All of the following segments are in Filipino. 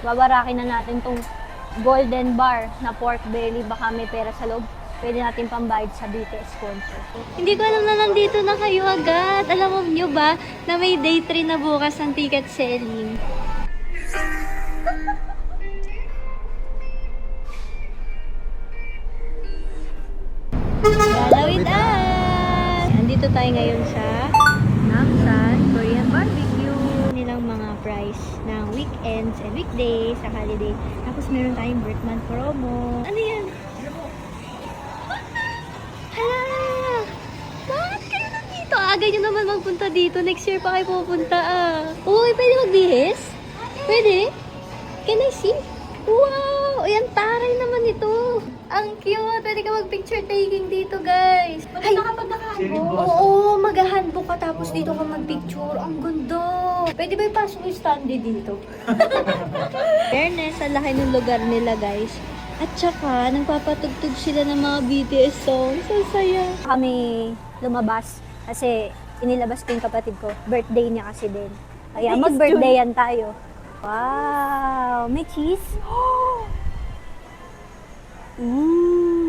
babarakin na natin tong golden bar na pork belly. Baka may pera sa loob. Pwede natin pambayad sa BTS sponsor. Hindi ko alam na nandito na kayo agad. Alam mo nyo ba na may day 3 na bukas ng ticket selling? Galawin us! Andito tayo ngayon sa Namsan Korean Barbecue. Nilang mga price ng weekends and weekdays sa holiday. Tapos meron tayong birth month promo. Ano yan? Hala! Bakit kayo nandito? Aga nyo naman magpunta dito. Next year pa kayo pupunta Uy, pwede magbihis? Pwede? Can I see? Wow! Ayan, taray naman ito. Ang cute! Pwede ka mag-picture taking dito, guys. Ay, kapag nakahandbook? Oo, mag-handbook ka tapos dito ka mag-picture. Ang ganda! Pwede ba ipasok yung standee dito? Fairness, ang laki ng lugar nila, guys. At saka, nagpapatugtog sila ng mga BTS songs. Ang saya. Kami lumabas kasi inilabas ko yung kapatid ko. Birthday niya kasi din. Kaya mag-birthdayan tayo. Wow! May cheese?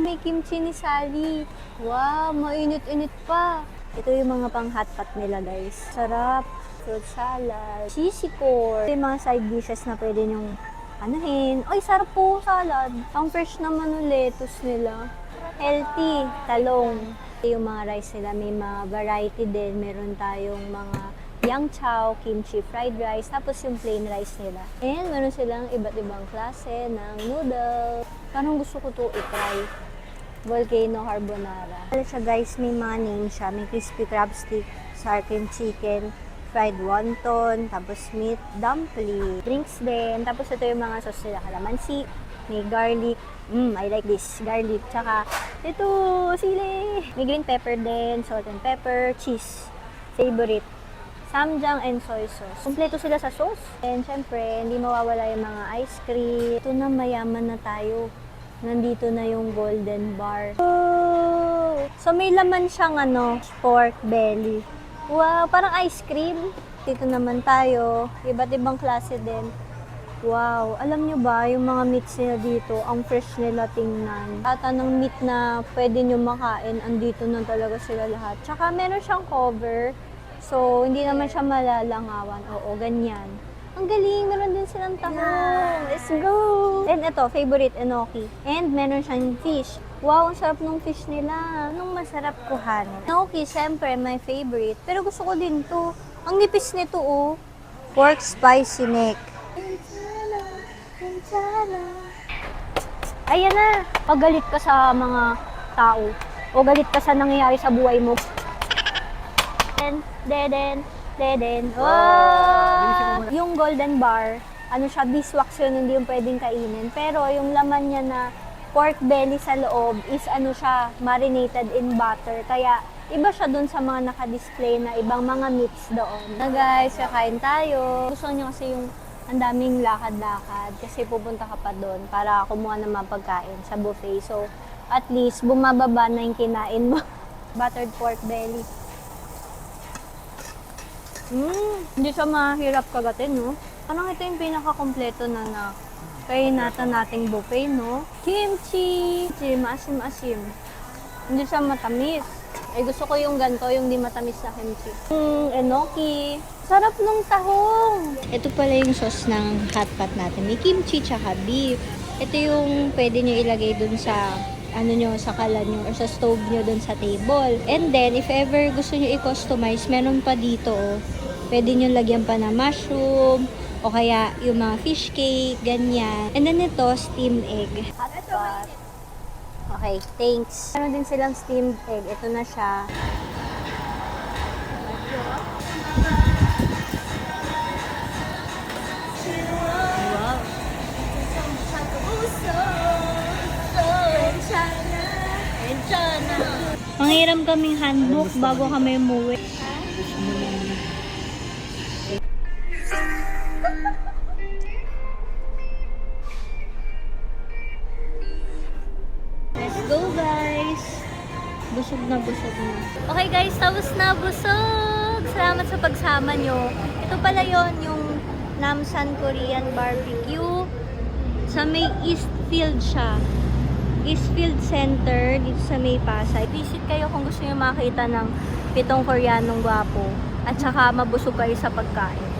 May kimchi ni Sally. Wow! Mainit-init pa. Ito yung mga pang hotpot nila, guys. Sarap. Fruit salad. Cheesy corn. Ito yung mga side dishes na pwede nyong anuhin. Ay, sarap po salad. Ang fresh naman ng lettuce nila. Healthy. Talong. Ito yung mga rice nila. May mga variety din. Meron tayong mga yang chow, kimchi fried rice, tapos yung plain rice nila. And meron silang iba't ibang klase ng noodle. Parang gusto ko to i-try. Volcano carbonara. Ano siya guys, may mga name siya. May crispy crab stick, sour cream chicken, fried wonton, tapos meat dumpling, drinks din. Tapos ito yung mga sauce nila, calamansi, may garlic. I like this. Garlic. Tsaka ito, sili. May green pepper din, salt and pepper, cheese. Favorite. Samjang and soy sauce. Kompleto sila sa sauce. And syempre, hindi mawawala yung mga ice cream. Ito na, mayaman na tayo. Nandito na yung golden bar. Oh! So may laman siyang pork belly. Wow, parang ice cream. Dito naman tayo. Iba't ibang klase din. Wow, alam nyo ba, yung mga meats nila dito, ang fresh nila tingnan. At anong meat na pwede nyo makain, andito na talaga sila lahat. Tsaka meron siyang cover. So, hindi naman siya malalangawan. Oo, ganyan. Ang galing, meron din silang tahong. Let's go! And ito, favorite, enoki. And meron siyang fish. Wow, ang sarap ng fish nila. Anong masarap kuhanin? Enoki, syempre, my favorite. Pero gusto ko din to. Ang nipis nito, oh. Pork spicy neck. Ayan na. Pag galit ka sa mga tao, o galit ka sa nangyayari sa buhay mo, Deden. Oh! Yung golden bar, siya, beeswax yun, hindi yung pwedeng kainin. Pero yung laman niya na pork belly sa loob is siya, marinated in butter. Kaya iba siya dun sa mga naka-display na ibang mga meats doon. Na guys, kakain tayo. Gusto niyo kasi yung ang daming lakad-lakad kasi pupunta ka pa doon para kumuha ng mga pagkain sa buffet. So, at least bumababa na yung kinain mo. Buttered pork belly. Hindi siya mahirap kagatin, no? Parang ito yung pinaka-kompleto na kainatan nating buffet, no? Kimchi! Maasim-asim. Hindi siya matamis. Ay, gusto ko yung ganito, yung di matamis na kimchi. Enoki. Sarap nung tahong! Ito pala yung sauce ng hotpot natin. May kimchi tsaka beef. Ito yung pwede nyo ilagay dun sa sa kalan nyo or sa stove nyo dun sa table. And then, if ever gusto nyo i-customize, meron pa dito, oh. Pwede nyo lagyan pa ng mushroom, o kaya yung mga fish cake, ganyan. And then ito, steamed egg. Hotpot. Okay, thanks. Meron din silang steamed egg. Ito na siya. Manghiram kaming handbook bago kami umuwi. Let's go guys! Busog na busog na. Okay guys, tapos na busog! Salamat sa pagsama nyo. Ito pala yon yung Namsan Korean Barbecue. Sa may Eastfield siya. Eastfield Center, dito sa may Pasay. Visit kayo kung gusto nyo makita ng 7 Koreanong gwapo. At saka mabusog kayo sa pagkain.